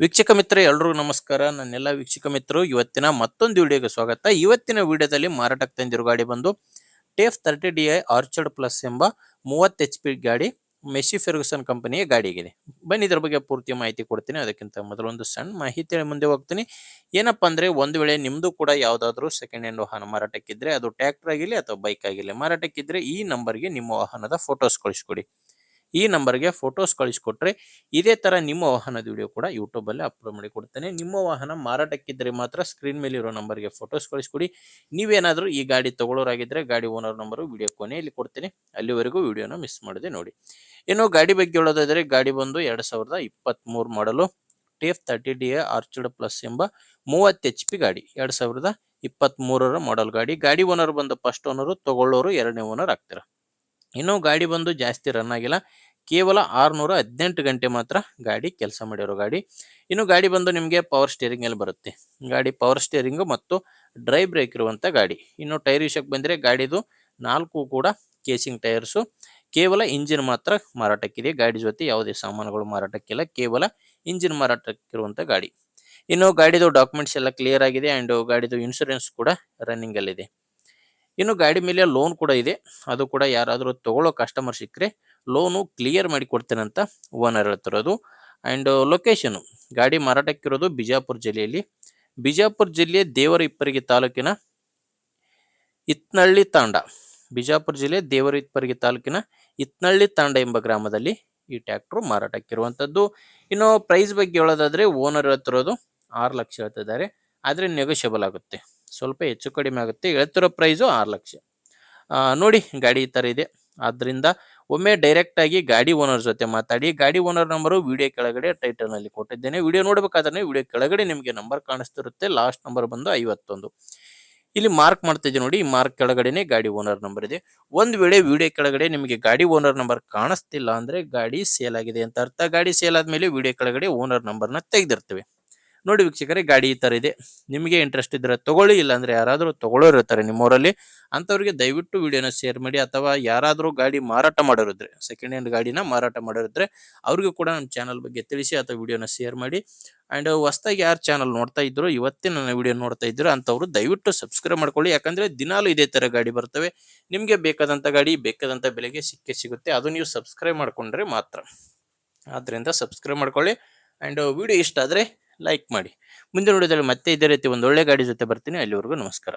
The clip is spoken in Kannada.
ವೀಕ್ಷಕ ಮಿತ್ರ ಎಲ್ರಿಗೂ ನಮಸ್ಕಾರ. ನನ್ನೆಲ್ಲ ವೀಕ್ಷಕ ಮಿತ್ರರು ಇವತ್ತಿನ ಮತ್ತೊಂದು ವಿಡಿಯೋಗೆ ಸ್ವಾಗತ. ಇವತ್ತಿನ ವಿಡಿಯೋದಲ್ಲಿ ಮಾರಾಟಕ್ಕೆ ತಂದಿರೋ ಗಾಡಿ ಬಂದು ಟೇಫ್ 30DI ಆರ್ಚರ್ಡ್ ಪ್ಲಸ್ ಎಂಬ 30 HP ಗಾಡಿ ಮೆಸ್ಸಿ ಫೆರ್ಗುಸನ್ ಕಂಪನಿಯ ಗಾಡಿಗಿದೆ. ಬನ್ನಿ ಇದ್ರ ಬಗ್ಗೆ ಪೂರ್ತಿ ಮಾಹಿತಿ ಕೊಡ್ತೀನಿ. ಅದಕ್ಕಿಂತ ಮೊದಲು ಒಂದು ಸಣ್ಣ ಮಾಹಿತಿ ಮುಂದೆ ಹೋಗ್ತೀನಿ. ಏನಪ್ಪಾ ಅಂದ್ರೆ ಒಂದು ವೇಳೆ ನಿಮ್ದು ಕೂಡ ಯಾವ್ದಾದ್ರು ಸೆಕೆಂಡ್ ಹ್ಯಾಂಡ್ ವಾಹನ ಮಾರಾಟಕ್ಕಿದ್ರೆ, ಅದು ಟ್ರ್ಯಾಕ್ಟರ್ ಆಗಿರಲಿ ಅಥವಾ ಬೈಕ್ ಆಗಿರಲಿ ಮಾರಾಟಕ್ಕಿದ್ರೆ, ಈ ನಂಬರ್ಗೆ ನಿಮ್ಮ ವಾಹನದ ಫೋಟೋಸ್ ಕಳಿಸ್ಕೊಡಿ. ಈ ನಂಬರ್ಗೆ ಫೋಟೋಸ್ ಕಳಿಸ್ಕೊಟ್ರೆ ಇದೇ ತರ ನಿಮ್ಮ ವಾಹನದ ವಿಡಿಯೋ ಕೂಡ ಯೂಟ್ಯೂಬ್ ಅಲ್ಲಿ ಅಪ್ಲೋಡ್ ಮಾಡಿ ಕೊಡ್ತೇನೆ. ನಿಮ್ಮ ವಾಹನ ಮಾರಾಟಕ್ಕಿದ್ರೆ ಮಾತ್ರ ಸ್ಕ್ರೀನ್ ಮೇಲೆ ಇರೋ ನಂಬರ್ಗೆ ಫೋಟೋಸ್ ಕಳಿಸ್ಕೊಡಿ. ನೀವೇನಾದ್ರೂ ಈ ಗಾಡಿ ತಗೊಳ್ಳೋರಾಗಿದ್ರೆ ಗಾಡಿ ಓನರ್ ನಂಬರ್ ವಿಡಿಯೋ ಕೊನೆಯಲ್ಲಿ ಕೊಡ್ತೇನೆ. ಅಲ್ಲಿವರೆಗೂ ವಿಡಿಯೋನ ಮಿಸ್ ಮಾಡದೆ ನೋಡಿ. ಇನ್ನು ಗಾಡಿ ಬಗ್ಗೆ ಹೇಳೋದಾದ್ರೆ, ಗಾಡಿ ಬಂದು 2023 ಮಾಡಲು ಟೇಫ್ 30DI ಆರ್ಚರ್ಡ್ ಪ್ಲಸ್ ಎಂಬ 30 HP ಗಾಡಿ. 2023 ಮಾಡೆಲ್ ಗಾಡಿ. ಗಾಡಿ ಓನರ್ ಬಂದು ಫಸ್ಟ್ ಓನರ್, ತಗೊಳ್ಳೋರು ಎರಡನೇ ಓನರ್ ಆಗ್ತಾರೆ. ಇನ್ನು ಗಾಡಿ ಬಂದು ಜಾಸ್ತಿ ರನ್ ಆಗಿಲ್ಲ, ಕೇವಲ 618 ಗಂಟೆ ಮಾತ್ರ ಗಾಡಿ ಕೆಲಸ ಮಾಡಿರೋ ಗಾಡಿ. ಇನ್ನು ಗಾಡಿ ಬಂದು ನಿಮಗೆ ಪವರ್ ಸ್ಟೇರಿಂಗ್ ಅಲ್ಲಿ ಬರುತ್ತೆ. ಗಾಡಿ ಪವರ್ ಸ್ಟೇರಿಂಗ್ ಮತ್ತು ಡ್ರೈ ಬ್ರೇಕ್ ಇರುವಂತ ಗಾಡಿ. ಇನ್ನು ಟೈರ್ ವಿಷಯಕ್ಕೆ ಬಂದ್ರೆ, ಗಾಡಿದು 4 ಕೂಡ ಕೇಸಿಂಗ್ ಟೈರ್ಸು. ಕೇವಲ ಇಂಜಿನ್ ಮಾತ್ರ ಮಾರಾಟಕ್ಕಿದೆ. ಗಾಡಿ ಜೊತೆ ಯಾವುದೇ ಸಾಮಾನುಗಳು ಮಾರಾಟಕ್ಕಿಲ್ಲ, ಕೇವಲ ಇಂಜಿನ್ ಮಾರಾಟಕ್ಕಿರುವಂತ ಗಾಡಿ. ಇನ್ನು ಗಾಡಿದು ಡಾಕ್ಯುಮೆಂಟ್ಸ್ ಎಲ್ಲ ಕ್ಲಿಯರ್ ಆಗಿದೆ ಅಂಡ್ ಗಾಡಿದು ಇನ್ಶೂರೆನ್ಸ್ ಕೂಡ ರನ್ನಿಂಗ್ ಅಲ್ಲಿದೆ. ಇನ್ನು ಗಾಡಿ ಮೇಲೆ ಲೋನ್ ಕೂಡ ಇದೆ. ಅದು ಕೂಡ ಯಾರಾದರೂ ತಗೊಳ್ಳೋ ಕಸ್ಟಮರ್ ಸಿಕ್ಕರೆ ಲೋನು ಕ್ಲಿಯರ್ ಮಾಡಿ ಕೊಡ್ತೇನೆ ಅಂತ ಓನರ್ ಹೇಳ್ತಿರೋದು. ಅಂಡ್ ಲೊಕೇಶನ್ ಗಾಡಿ ಮಾರಾಟಕ್ಕಿರೋದು ಬಿಜಾಪುರ ಜಿಲ್ಲೆಯಲ್ಲಿ. ಬಿಜಾಪುರ ಜಿಲ್ಲೆ ದೇವರ ಇಪ್ಪರಿಗೆ ತಾಲೂಕಿನ ಇತ್ನಳ್ಳಿ ತಾಂಡ. ಬಿಜಾಪುರ ಜಿಲ್ಲೆ ದೇವರ ಇಪ್ಪರಿಗೆ ತಾಲೂಕಿನ ಇತ್ನಳ್ಳಿ ತಾಂಡ ಎಂಬ ಗ್ರಾಮದಲ್ಲಿ ಈ ಟ್ರ್ಯಾಕ್ಟರ್ ಮಾರಾಟಕ್ಕಿರುವಂತದ್ದು. ಇನ್ನು ಪ್ರೈಸ್ ಬಗ್ಗೆ ಹೇಳೋದಾದ್ರೆ, ಓನರ್ ಹೇಳ್ತಿರೋದು 6 ಲಕ್ಷ ಹೇಳ್ತಿದ್ದಾರೆ. ಆದ್ರೆ ನೆಗೋಷಿಯಬಲ್ ಆಗುತ್ತೆ, ಸ್ವಲ್ಪ ಹೆಚ್ಚು ಕಡಿಮೆ ಆಗುತ್ತೆ. ಹೇಳ್ತಿರೋ ಪ್ರೈಸು 6 ಲಕ್ಷ. ನೋಡಿ ಗಾಡಿ ಈ ತರ ಇದೆ. ಆದ್ರಿಂದ ಒಮ್ಮೆ ಡೈರೆಕ್ಟ್ ಆಗಿ ಗಾಡಿ ಓನರ್ ಜೊತೆ ಮಾತಾಡಿ. ಗಾಡಿ ಓನರ್ ನಂಬರು ವಿಡಿಯೋ ಕೆಳಗಡೆ ಟೈಟಲ್ ನಲ್ಲಿ ಕೊಟ್ಟಿದ್ದೇನೆ. ವಿಡಿಯೋ ನೋಡ್ಬೇಕಾದ್ರೆ ವಿಡಿಯೋ ಕೆಳಗಡೆ ನಿಮಗೆ ನಂಬರ್ ಕಾಣಿಸ್ತಿರುತ್ತೆ. ಲಾಸ್ಟ್ ನಂಬರ್ ಬಂದು 51. ಇಲ್ಲಿ ಮಾರ್ಕ್ ಮಾಡ್ತಾ ಇದ್ದೀನಿ ನೋಡಿ, ಈ ಮಾರ್ಕ್ ಕೆಳಗಡೆನೆ ಗಾಡಿ ಓನರ್ ನಂಬರ್ ಇದೆ. ಒಂದ್ ವೇಳೆ ವಿಡಿಯೋ ಕೆಳಗಡೆ ನಿಮಗೆ ಗಾಡಿ ಓನರ್ ನಂಬರ್ ಕಾಣಿಸ್ತಿಲ್ಲ ಅಂದ್ರೆ ಗಾಡಿ ಸೇಲ್ ಆಗಿದೆ ಅಂತ ಅರ್ಥ. ಗಾಡಿ ಸೇಲ್ ಆದ್ಮೇಲೆ ವಿಡಿಯೋ ಕೆಳಗಡೆ ಓನರ್ ನಂಬರ್ನ ತೆಗೆದಿರ್ತೇವೆ. ನೋಡಿ ವೀಕ್ಷಕರೇ, ಗಾಡಿ ಈ ತರ ಇದೆ. ನಿಮಗೆ ಇಂಟ್ರೆಸ್ಟ್ ಇದ್ರೆ ತಗೊಳ್ಳಿ, ಇಲ್ಲ ಅಂದ್ರೆ ಯಾರಾದ್ರೂ ತಗೊಳ್ಳೋರು ಇರ್ತಾರೆ ನಿಮ್ಮೂರಲ್ಲಿ, ಅಂತವ್ರಿಗೆ ದಯವಿಟ್ಟು ವಿಡಿಯೋನ ಶೇರ್ ಮಾಡಿ. ಅಥವಾ ಯಾರಾದ್ರೂ ಗಾಡಿ ಮಾರಾಟ ಮಾಡೋರಿದ್ರೆ, ಸೆಕೆಂಡ್ ಹ್ಯಾಂಡ್ ಗಾಡಿನ ಮಾರಾಟ ಮಾಡೋರಿದ್ರೆ ಅವ್ರಿಗೂ ಕೂಡ ನಮ್ಮ ಚಾನಲ್ ಬಗ್ಗೆ ತಿಳಿಸಿ ಅಥವಾ ವಿಡಿಯೋನ ಶೇರ್ ಮಾಡಿ. ಅಂಡ್ ಹೊಸದಾಗಿ ಯಾರು ಚಾನಲ್ ನೋಡ್ತಾ ಇದ್ರು, ಇವತ್ತೇ ನನ್ನ ವಿಡಿಯೋ ನೋಡ್ತಾ ಇದ್ರು ಅಂತವ್ರು ದಯವಿಟ್ಟು ಸಬ್ಸ್ಕ್ರೈಬ್ ಮಾಡ್ಕೊಳ್ಳಿ. ಯಾಕಂದ್ರೆ ದಿನಾಲು ಇದೇ ತರ ಗಾಡಿ ಬರ್ತವೆ. ನಿಮ್ಗೆ ಬೇಕಾದಂತ ಗಾಡಿ ಬೇಕಾದಂತ ಬೆಲೆಗೆ ಸಿಗುತ್ತೆ. ಅದು ನೀವು ಸಬ್ಸ್ಕ್ರೈಬ್ ಮಾಡ್ಕೊಂಡ್ರೆ ಮಾತ್ರ. ಆದ್ರಿಂದ ಸಬ್ಸ್ಕ್ರೈಬ್ ಮಾಡ್ಕೊಳ್ಳಿ. ಅಂಡ್ ವಿಡಿಯೋ ಇಷ್ಟ ಆದ್ರೆ ಲೈಕ್ ಮಾಡಿ. ಮುಂದಿನ ವಿಡಿಯೋದಲ್ಲಿ ಮತ್ತೆ ಇದೇ ರೀತಿ ಒಂದು ಒಳ್ಳೆ ಗಾಡಿ ಜೊತೆ ಬರ್ತೀನಿ. ಅಲ್ಲಿವರೆಗೂ ನಮಸ್ಕಾರ.